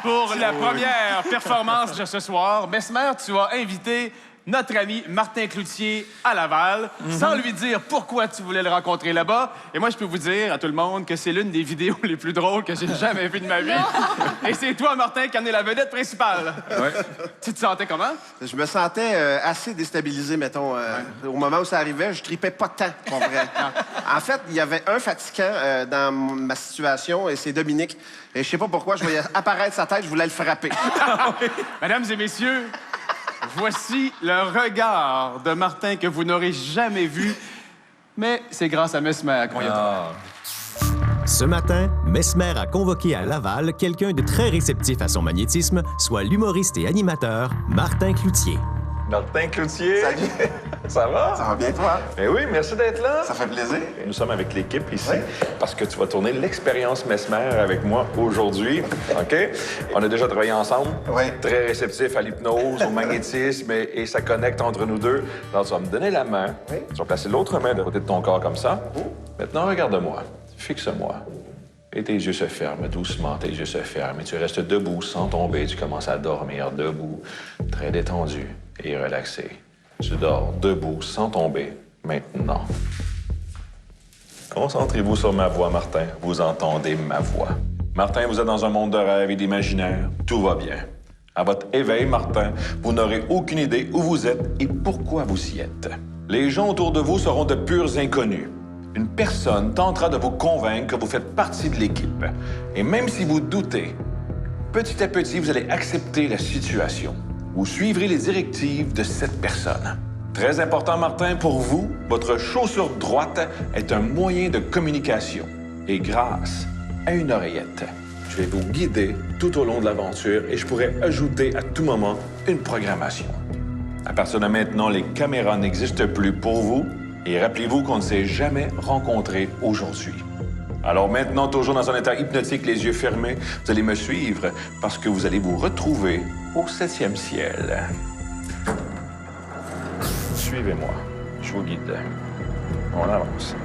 Pour la première performance de ce soir, Mesmer, tu as invité notre ami Martin Cloutier à Laval, sans lui dire pourquoi tu voulais le rencontrer là-bas. Et moi, je peux vous dire à tout le monde que c'est l'une des vidéos les plus drôles que j'ai jamais vues de ma vie. Et c'est toi, Martin, qui en es la vedette principale. Ouais. Tu te sentais comment? Je me sentais assez déstabilisé, mettons. Au moment où ça arrivait, je tripais pas tant, pour vrai. En fait, il y avait un fatigant dans ma situation, et c'est Dominique. Et je sais pas pourquoi, je voyais apparaître sa tête, je voulais le frapper. Mesdames et messieurs, voici le regard de Martin que vous n'aurez jamais vu, mais c'est grâce à Mesmer qu'on y a. Ce matin, Mesmer a convoqué à Laval quelqu'un de très réceptif à son magnétisme, soit l'humoriste et animateur Martin Cloutier. Martin Cloutier. Salut. Ça va? Ça va bien, toi? Ben oui, merci d'être là. Ça fait plaisir. Nous sommes avec l'équipe ici parce que tu vas tourner l'expérience Mesmer avec moi aujourd'hui. OK? On a déjà travaillé ensemble. Oui. Très réceptif à l'hypnose, au magnétisme et ça connecte entre nous deux. Alors, tu vas me donner la main. Oui. Tu vas placer l'autre main de côté de ton corps comme ça. Maintenant, regarde-moi. Fixe-moi. Et tes yeux se ferment doucement, tes yeux se ferment. Et tu restes debout sans tomber. Tu commences à dormir debout, très détendu et relaxé. Tu dors debout sans tomber maintenant. Concentrez-vous sur ma voix, Martin. Vous entendez ma voix. Martin, vous êtes dans un monde de rêve et d'imaginaire. Tout va bien. À votre éveil, Martin, vous n'aurez aucune idée où vous êtes et pourquoi vous y êtes. Les gens autour de vous seront de purs inconnus. Une personne tentera de vous convaincre que vous faites partie de l'équipe. Et même si vous doutez, petit à petit, vous allez accepter la situation. Vous suivrez les directives de cette personne. Très important, Martin, pour vous, votre chaussure droite est un moyen de communication. Et grâce à une oreillette, je vais vous guider tout au long de l'aventure et je pourrai ajouter à tout moment une programmation. À partir de maintenant, les caméras n'existent plus pour vous. Et rappelez-vous qu'on ne s'est jamais rencontrés aujourd'hui. Alors maintenant, toujours dans un état hypnotique, les yeux fermés, vous allez me suivre parce que vous allez vous retrouver au 7e ciel. Suivez-moi. Je vous guide. On avance.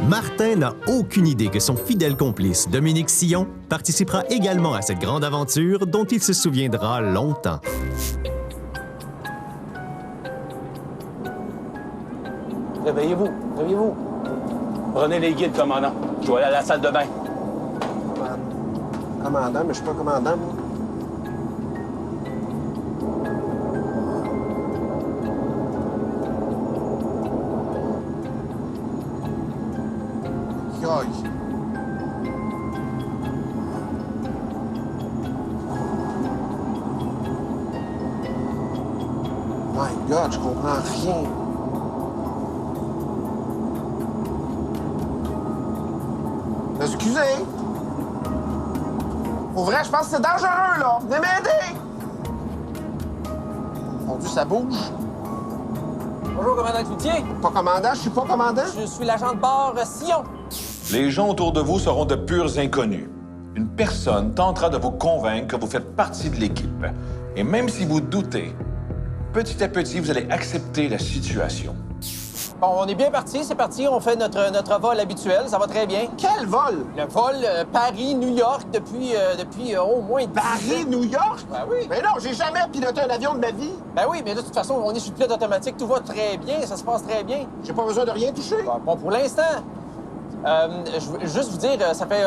Martin n'a aucune idée que son fidèle complice, Dominique Sillon, participera également à cette grande aventure dont il se souviendra longtemps. Réveillez-vous, réveillez-vous. Prenez les guides, commandant. Je dois aller à la salle de bain. Commandant, mais je suis pas commandant, moi. Yoï. My God, je comprends rien. Excusez! Pour vrai, je pense que c'est dangereux, là! Venez m'aider! Mon Dieu, ça bouge! Bonjour, commandant Cloutier. Pas commandant? Je suis pas commandant? Je suis l'agent de bord Sillon. Les gens autour de vous seront de purs inconnus. Une personne tentera de vous convaincre que vous faites partie de l'équipe. Et même si vous doutez, petit à petit, vous allez accepter la situation. Bon, on est bien parti, c'est parti. On fait notre vol habituel, ça va très bien. Quel vol? Le vol Paris-New York depuis au moins 10 ans. Paris-New York? Ben oui. Mais non, j'ai jamais piloté un avion de ma vie. Ben oui, mais de toute façon, on est sur le pilote automatique, tout va très bien, ça se passe très bien. J'ai pas besoin de rien toucher. Bon, pour l'instant, je veux juste vous dire, ça fait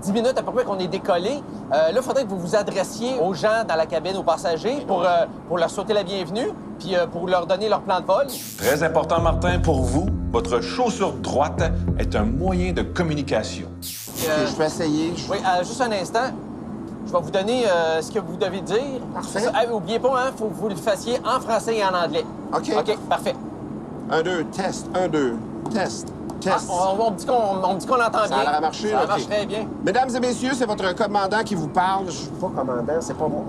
10 minutes à peu près qu'on est décollé. Là, il faudrait que vous vous adressiez aux gens dans la cabine, aux passagers, pour leur souhaiter la bienvenue, puis pour leur donner leur plan de vol. Très important, Martin, pour vous, votre chaussure droite est un moyen de communication. Je vais essayer. Oui, juste un instant. Je vais vous donner ce que vous devez dire. Parfait. Oubliez pas, hein, faut que vous le fassiez en français et en anglais. OK. OK, parfait. 1, 2, test. 1, 2, test. Test. On me dit qu'on entend bien. Ça a l'air à marcher, Ça OK. marche très bien. Mesdames et messieurs, c'est votre commandant qui vous parle. Je suis pas commandant, c'est pas moi.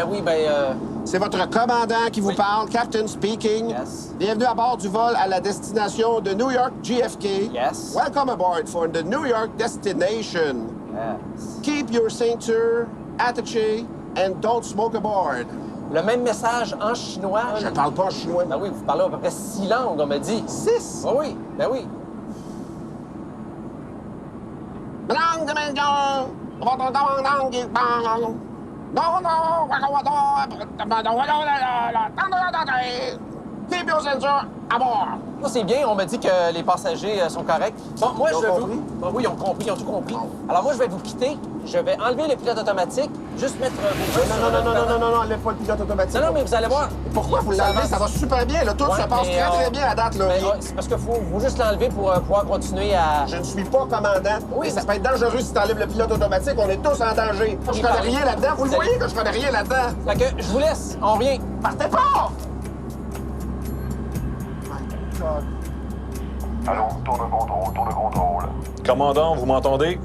Oui, ben... C'est votre commandant qui vous Oui. parle, Captain speaking. Yes. Bienvenue à bord du vol à la destination de New York JFK. Yes. Welcome aboard for the New York destination. Yes. Keep your ceinture attaché and don't smoke aboard. Le même message en chinois. Je ne parle pas en chinois. Ben oui, vous parlez à peu près 6 langues, on m'a dit. 6. Ben oui. Madame, Votre commandant qui parle. Keep your censure à bord. Ça, c'est bien. On m'a dit que les passagers sont corrects. Bon, moi, Ils ont je vais compris? vous... Oui, ils ont compris, ils ont tout compris. Alors, moi, je vais vous quitter. Je vais enlever le pilote automatique, juste mettre vos mains sur... Non, enlève pas le pilote automatique. Non, mais vous allez voir. Pourquoi vous l'enlevez? Ça va super bien, là. Tout Ouais, se passe mais, très bien à date, là. Mais, c'est parce qu'il faut juste l'enlever pour pouvoir continuer à... Je ne suis pas commandant. Oui, Et ça peut être dangereux si tu enlèves le pilote automatique. On est tous en danger. Je connais rien là-dedans. Vous le voyez que je connais rien là-dedans? Fait que je vous laisse. On revient. Partez pas! Allô, tour de contrôle, tour de contrôle. Commandant, vous m'entendez?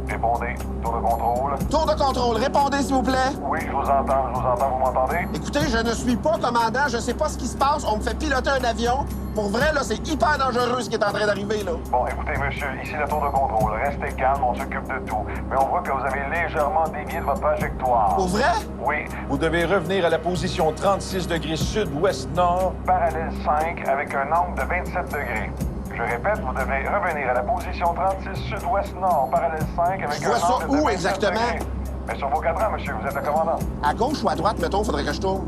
Répondez, tour de contrôle. Tour de contrôle, répondez, s'il vous plaît. Oui, je vous entends, vous m'entendez? Écoutez, je ne suis pas commandant. Je sais pas ce qui se passe. On me fait piloter un avion. Pour vrai, là, c'est hyper dangereux ce qui est en train d'arriver, là. Bon, écoutez, monsieur, ici le tour de contrôle. Restez calme, on s'occupe de tout. Mais on voit que vous avez légèrement dévié de votre trajectoire. Pour vrai? Oui, Vous devez revenir à la position 36 degrés sud-ouest-nord. parallèle 5 avec un angle de 27 degrés. Je répète, vous devez revenir à la position 36 sud-ouest-nord, parallèle 5 avec Je vois un ça angle de où 27 exactement? degrés. Mais sur vos cadrans, monsieur, vous êtes le commandant. À gauche ou à droite, mettons, faudrait que je tourne.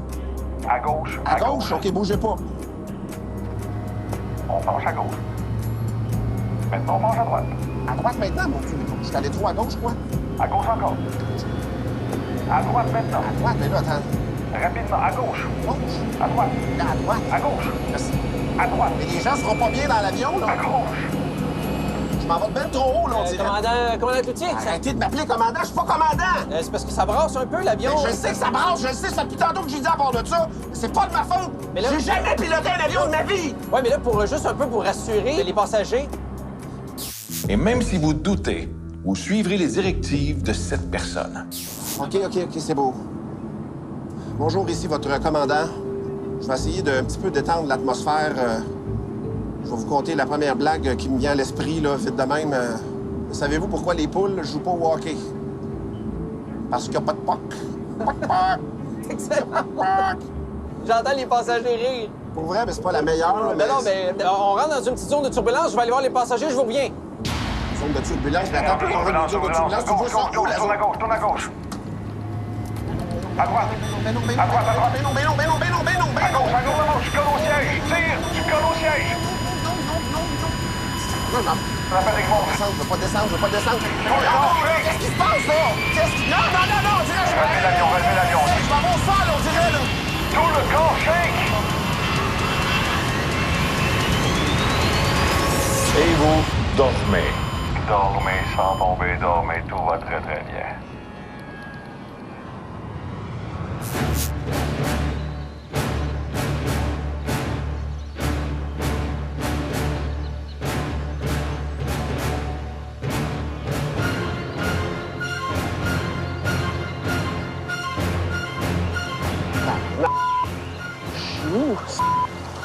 À gauche. À gauche? OK, bougez pas. On penche à gauche. Maintenant, on penche à droite. À droite maintenant, mon Dieu. Je suis allé trop à gauche, quoi. À gauche encore. À droite maintenant. À droite, mais là, attends. Rapidement, à gauche. Gauche. À droite. Là, à droite. À gauche. Merci. À droite. Mais les gens seront pas bien dans l'avion, là. À gauche. Je m'en vais de bien trop haut, là, on dirait. Commandant Cloutier, ça- Arrêtez de m'appeler commandant, je suis pas commandant! c'est parce que ça brasse un peu, l'avion. Je sais que ça brasse, je le sais, ça fait depuis tantôt que j'ai dit à part de ça. C'est pas de ma faute. Mais là- J'ai jamais piloté un avion de ma vie! Ouais, mais là, juste un peu pour rassurer les passagers. Et même si vous doutez, vous suivrez les directives de cette personne. OK, c'est beau. Bonjour, ici votre commandant. Je vais essayer de un petit peu détendre l'atmosphère. Je vais vous conter la première blague qui me vient à l'esprit, là, vite de même. Savez-vous pourquoi les poules jouent pas au hockey? Parce qu'il n'y a pas de puck. Pas de puck! Excellent. J'entends les passagers rire. Pour vrai, mais c'est pas la meilleure. là, Mais non, mais on rentre dans une petite zone de turbulence. Je vais aller voir les passagers, je vous reviens. Zone de turbulence, mais attends un peu, on va une zone de turbulence. Tu vois ça où, la Tourne à zone? gauche, tourne à gauche. À droite. Mais non, À droite, à droite. mais non, mais non, mais non, mais non, mais non, mais À non! gauche, je colle au siège. Tire, tu colles au siège. Non, non. La panique monte. Je veux pas descendre, je veux pas descendre. Oh, Qu'est-ce qui se passe, là? Qu'est-ce qui... Non, on dirait... Relevez l'avion, relevez l'avion. Je m'en vais au sol, on dirait, là. Tout le corps shake. Et vous dormez. Dormez sans tomber, dormez, tout va très très bien.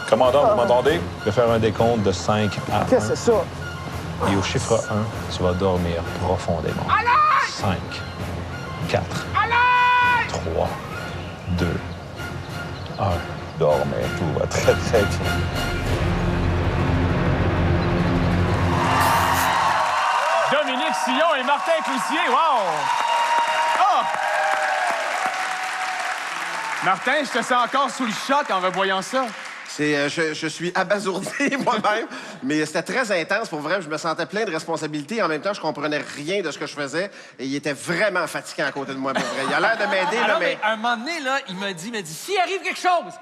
Commandant, vous m'entendez? Je vais faire un décompte de 5 à 1. Qu'est-ce que c'est ça? Et au chiffre 1, tu vas dormir profondément. 5, 4, 3, 2, 1. Dormez, tout va très, très bien. Dominique Sillon et Martin Cloutier, wow! Ah! Martin, je te sens encore sous le choc en revoyant ça. Je suis abasourdi moi-même, mais c'était très intense. Pour vrai, je me sentais plein de responsabilités. En même temps, je comprenais rien de ce que je faisais. Et il était vraiment fatigant à côté de moi, pour vrai. Il a l'air de m'aider, là, Alors, mais... à un moment donné, là, il m'a dit, s'il arrive quelque chose,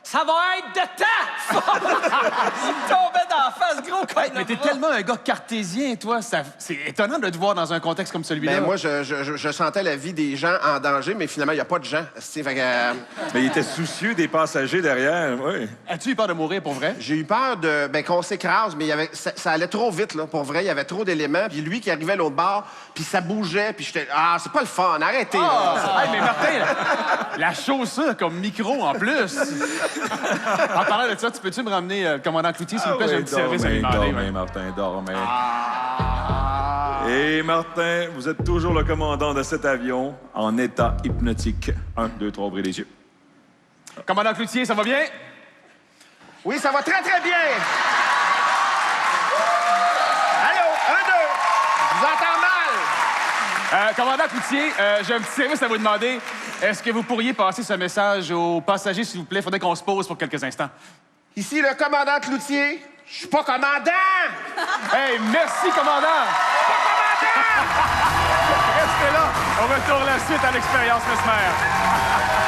ça va être de temps! Il tombait dans la face, gros, comme Mais t'es tellement un gars cartésien, toi. C'est étonnant de te voir dans un contexte comme celui-là. Ben, moi, je sentais la vie des gens en danger, mais finalement, il n'y a pas de gens. Fait que, Mais il était soucieux des passagers derrière, oui. As-tu eu peur de mourir pour vrai? j'ai eu peur qu'on s'écrase, mais ça allait trop vite, là. Pour vrai, il y avait trop d'éléments. Puis lui qui arrivait à l'autre bord, puis ça bougeait, puis j'étais... Ah, c'est pas le fun, arrêtez, là. Hey, mais Martin, la chaussure comme micro en plus. En parlant de ça, peux-tu me ramener le commandant Cloutier, s'il vous plaît? J'ai un petit service à lui demander. dormez, ouais. Martin, dormez. Et Martin, vous êtes toujours le commandant de cet avion en état hypnotique. 1, 2, 3, ouvrez les yeux. Commandant Cloutier, ça va bien? Oui, ça va très, très bien. Allô, 1, 2. Je vous entends mal. Commandant Cloutier, j'ai un petit service à vous demander. Est-ce que vous pourriez passer ce message aux passagers, s'il vous plaît? Faudrait qu'on se pose pour quelques instants. Ici le commandant Cloutier. Je suis pas commandant! Hey, merci, commandant! Restez là. On retourne la suite à l'expérience Mesmer.